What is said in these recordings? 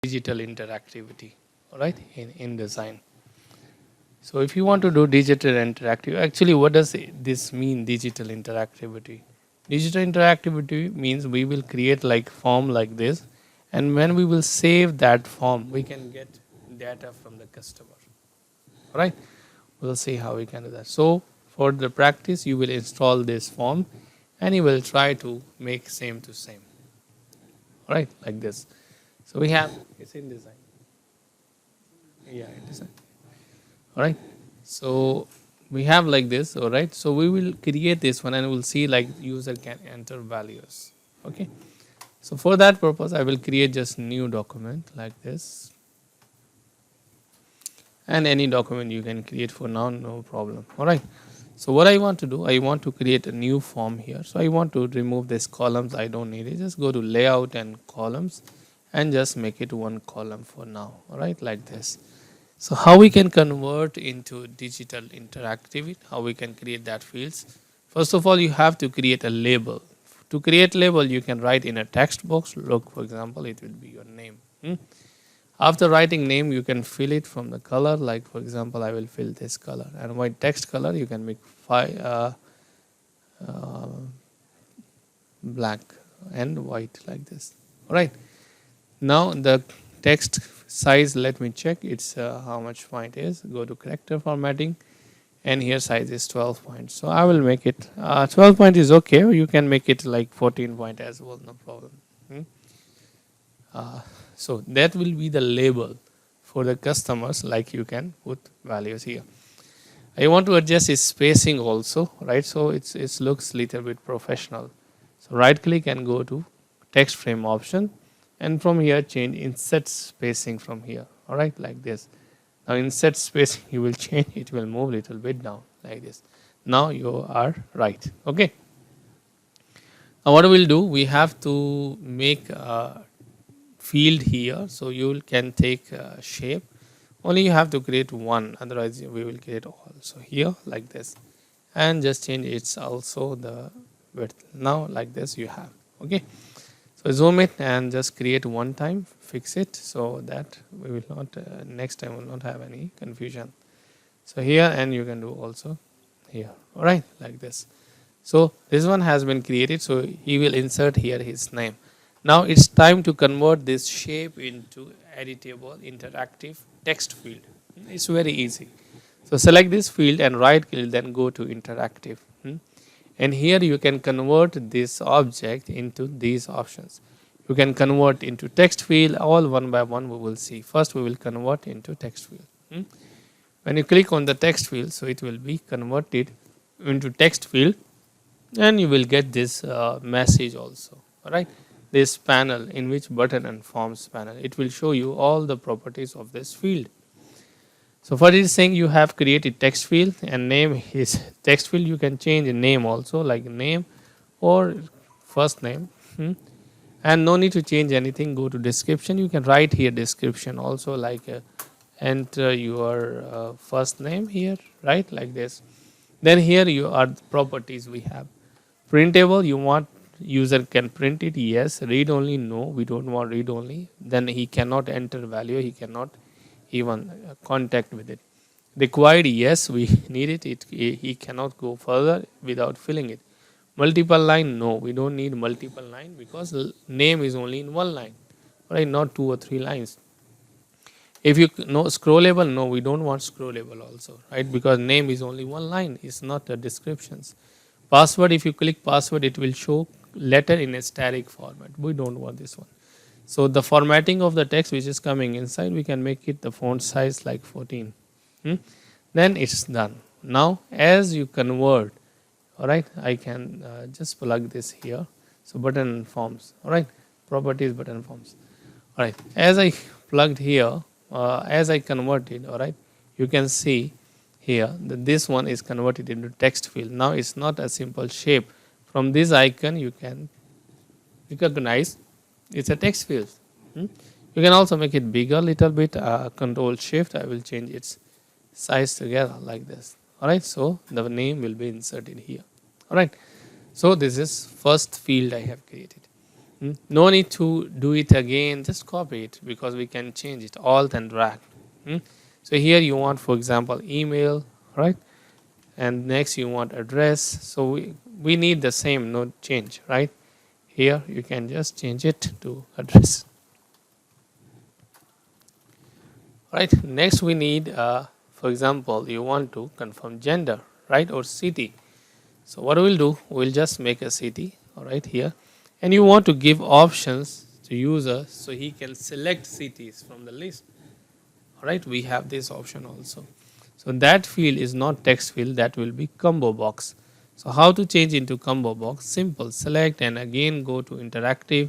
digital interactivity, all right, in InDesign. So if you want to do digital interactive, actually what does this mean, digital interactivity? Digital interactivity means we will create like form like this, and when we will save that form, we can get data from the customer, all right? We'll see how we can do that. So for the practice, you will install this form and you will try to make same to same, all right, like this. So we have, it's InDesign. Yeah, InDesign. All right. So we have like this, all right. So we will create this one and we'll see like user can enter values. Okay. So for that purpose, I will create just new document like this. And any document you can create for now, no problem. All right. So what I want to do, I want to create a new form here. So I want to remove this columns. I don't need it. Just go to layout and columns and just make it one column for now. All right, like this. So how we can convert into digital interactivity, how we can create that fields. First of all, you have to create a label. To create label, you can write in a text box. Look, for example, it will be your name. After writing name, you can fill it from the color. Like for example, I will fill this color. And white text color, you can make black and white like this. All right. Now the text size, let me check. It's how much font is. Go to character formatting, and here size is 12 points. So I will make it 12 point is okay. You can make it like 14 point as well, no problem. So that will be the label for the customers. Like you can put values here. I want to adjust its spacing also, right? So it looks little bit professional. So right click and go to text frame option, and from here change insert spacing from here. All right, like this. Now insert spacing you will change. It will move little bit down like this. Now you are right. Okay. Now what we'll do, we have to make a field here. So you can take shape. Only you have to create one. Otherwise we will create all. So here like this, and just change it's also the width. Now like this you have. Okay. So zoom it and just create one time, fix it so that we will not next time will not have any confusion. So here, and you can do also here. All right, like this. So this one has been created. So he will insert here his name. Now it's time to convert this shape into editable interactive text field. It's very easy. So select this field and right click, then go to interactive. And here you can convert this object into these options. You can convert into text field, all one by one we will see. First we will convert into text field. When you click on the text field, so it will be converted into text field, and you will get this message also. All right, this panel in which button and forms panel, it will show you all the properties of this field. So for this saying you have created text field and name is text field. You can change a name also, like name or first name. And no need to change anything. Go to description. You can write here description also, like enter your first name here, right, like this. Then here you are the properties we have. Printable, you want user can print it, yes. Read only, no, we don't want read only. Then he cannot enter value, he cannot even contact with it. Required, yes, we need it. He cannot go further without filling it. Multiple line, no, we don't need multiple line because name is only in one line, right? Not 2 or 3 lines. If you know scrollable, no, we don't want scrollable also, right? Because name is only one line, it's not a descriptions. Password, if you click password, it will show letter in a static format. We don't want this one. So the formatting of the text which is coming inside, we can make it the font size like 14. Then it's done. Now as you convert, all right, I can just plug this here. So button forms, all right, properties button forms. All right, as I plugged here, as I converted, all right, you can see here that this one is converted into text field. Now it's not a simple shape. From this icon you can recognize it's a text field. You can also make it bigger little bit. Control shift, I will change its size together like this. All right, so the name will be inserted here. All right, so this is first field I have created. No need to do it again, just copy it because we can change it, alt and drag. So here you want, for example, email, right? And next you want address. So we need the same, no change, right? Here you can just change it to address. Right, next we need, for example, you want to confirm gender, right, or city. So what we'll do, we'll just make a city, all right, here. And you want to give options to user so he can select cities from the list. All right, we have this option also. So that field is not text field, that will be combo box. So how to change into combo box? Simple, select and again go to interactive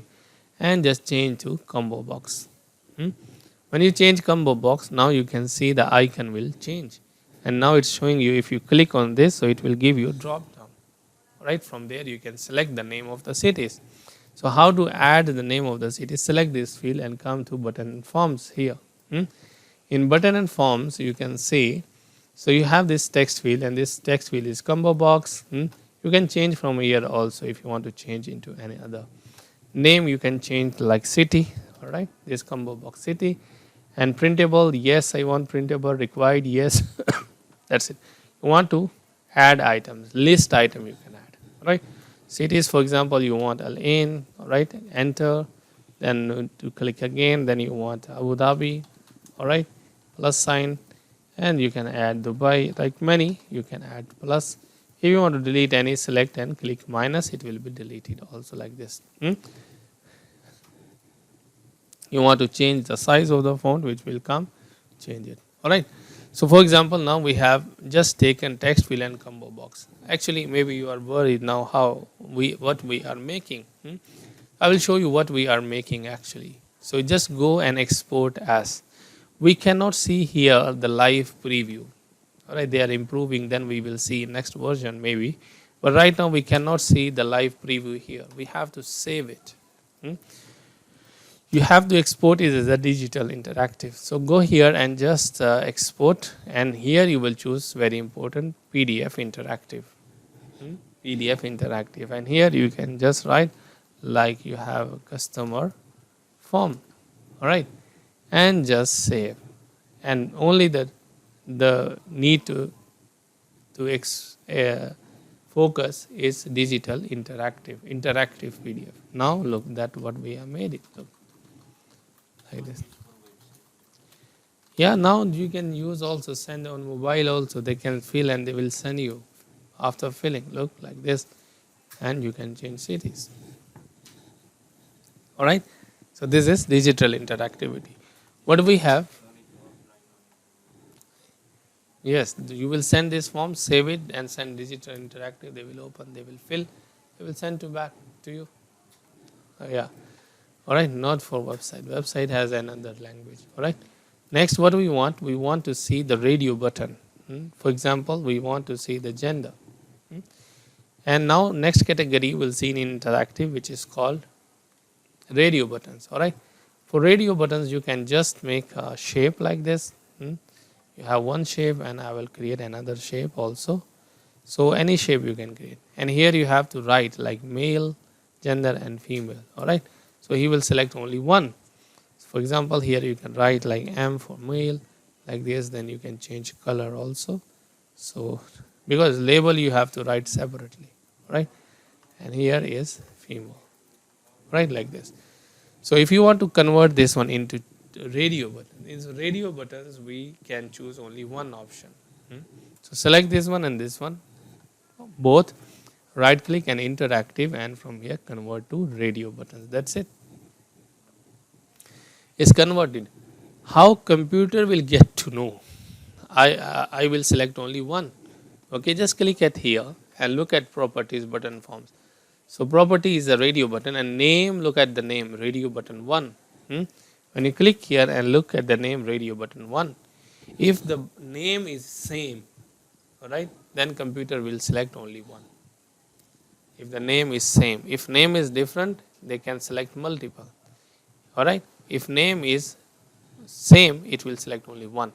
and just change to combo box. When you change combo box, now you can see the icon will change. And now it's showing you, if you click on this, so it will give you a drop down. Right, from there you can select the name of the cities. So how to add the name of the city? Select this field and come to button and forms here. In button and forms, you can see, so you have this text field and this text field is combo box. You can change from here also if you want to change into any other name. You can change like city, all right, this combo box city. And printable, yes, I want printable, required, yes. That's it. You want to add items, list item you can add, right? Cities, for example, you want Al Ain, right? Enter, then to click again, then you want Abu Dhabi, all right? Plus sign, and you can add Dubai, like many, you can add plus. If you want to delete any, select and click minus, it will be deleted also like this. You want to change the size of the font, which will come, change it, all right? So for example, now we have just taken text field and combo box. Actually, maybe you are worried now what we are making. I will show you what we are making actually. So just go and export as. We cannot see here the live preview. All right, they are improving, then we will see next version maybe. But right now we cannot see the live preview here. We have to save it. You have to export it as a digital interactive. So go here and just export, and here you will choose, very important, PDF interactive. PDF interactive, and here you can just write like you have a customer form, all right, and just save. And only the need to focus is digital interactive PDF. Now look that what we have made it look like this. Yeah, now you can use also, send on mobile also, they can fill and they will send you after filling, look like this, and you can change cities. All right, so this is digital interactivity. What do we have? Yes, you will send this form, save it and send digital interactive, they will open, they will fill, they will send to back to you. Yeah. All right, not for website. Website has another language. All right. Next, what do we want? We want to see the radio button. For example, we want to see the gender. And now next category we'll see in interactive, which is called radio buttons. All right. For radio buttons, you can just make a shape like this. You have one shape, and I will create another shape also. So any shape you can create. And here you have to write like male, gender, and female. All right. So he will select only one. For example, here you can write like M for male, like this. Then you can change color also. So because label you have to write separately, right? And here is female, right, like this. So if you want to convert this one into radio button, in radio buttons we can choose only one option. So select this one and this one, both. Right click and interactive, and from here convert to radio buttons. That's it. It's converted. How computer will get to know? I will select only one. Okay, just click at here and look at properties, button forms. So property is a radio button, and name, look at the name, radio button 1. When you click here and look at the name, radio button 1, if the name is same, all right, then computer will select only one. If the name is same, if name is different, they can select multiple. All right. If name is same, it will select only one.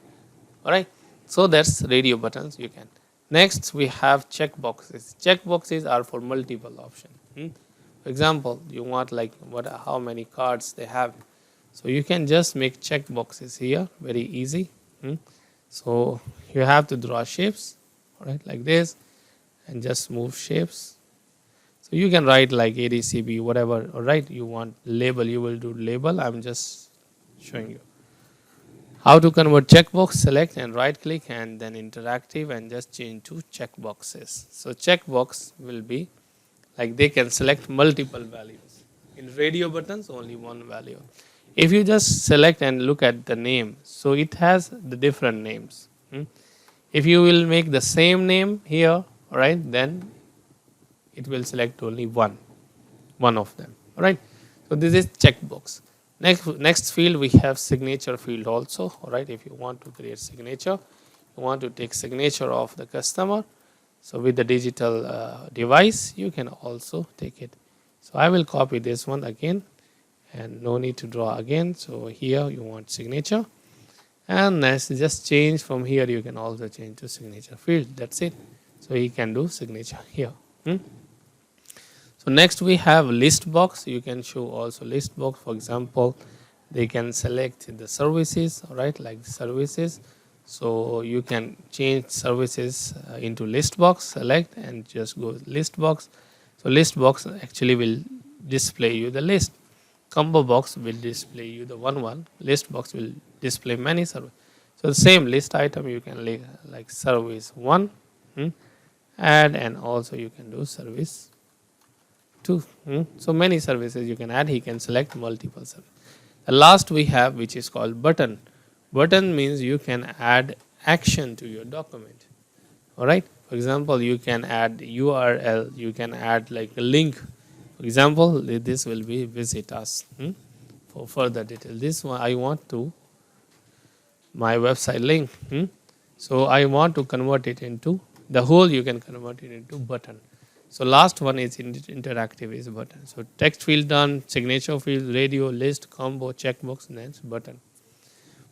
All right. So that's radio buttons you can. Next we have check boxes. Check boxes are for multiple options. For example, you want like how many cards they have. So you can just make check boxes here, very easy. So you have to draw shapes, all right, like this, and just move shapes. So you can write like ADCB, whatever, all right, you want label, you will do label. I'm just showing you how to convert checkbox. Select and right click and then interactive and just change to checkboxes. So checkbox will be like they can select multiple values. In radio buttons, only one value. If you just select and look at the name, so it has the different names. If you will make the same name here, all right, then it will select only one of them. All right. So this is checkbox. Next field we have signature field also. All right. If you want to create signature, you want to take signature of the customer. So with the digital device, you can also take it. So I will copy this one again, and no need to draw again. So here you want signature, and next just change from here. You can also change to signature field. That's it. So you can do signature here. So next we have list box. You can show also list box. For example, they can select the services, all right, like services. So you can change services into list box, select and just go list box. So list box actually will display you the list. Combo box will display you the one. List box will display many services. So the same list item you can like service 1, add, and also you can do service 2. So many services you can add. He can select multiple services. The last we have, which is called button. Button means you can add action to your document. All right. For example, you can add URL. You can add like a link. For example, this will be visit us for further detail. This one I want to my website link. So I want to convert it into the whole. You can convert it into button. So last one is interactive is button. So text field done, signature field, radio, list, combo, checkbox, and then button.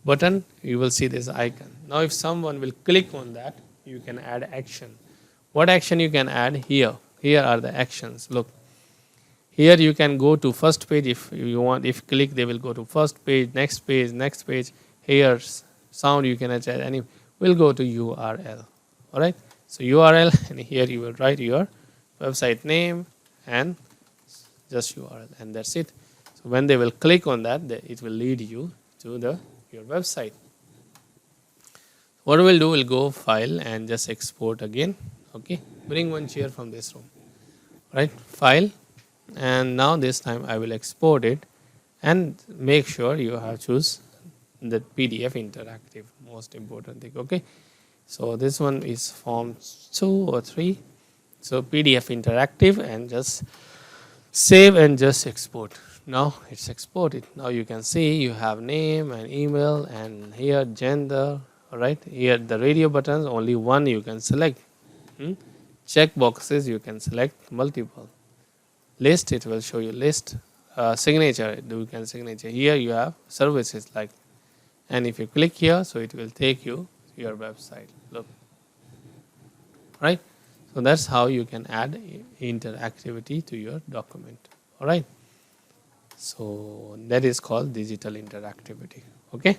Button, you will see this icon. Now if someone will click on that, you can add action. What action you can add here? Here are the actions. Look. Here you can go to first page if you want. If click, they will go to first page, next page, next page. Here sound you can add any. We'll go to URL. All right. So URL, and here you will write your website name and just URL, and that's it. So when they will click on that, it will lead you to your website. What we'll do, we'll go file and just export again. Okay, bring one chair from this room. Right, file, and now this time I will export it, and make sure you have choose the PDF interactive, most important thing. Okay, so this one is form 2 or 3. So PDF interactive, and just save and just export. Now it's exported. Now you can see you have name and email, and here gender. All right, here the radio buttons, only one you can select. Check boxes you can select multiple. List, it will show you list. Signature, you can signature. Here you have services like, and if you click here, so it will take you to your website. Look, right. So that's how you can add interactivity to your document. All right. So that is called digital interactivity. Okay.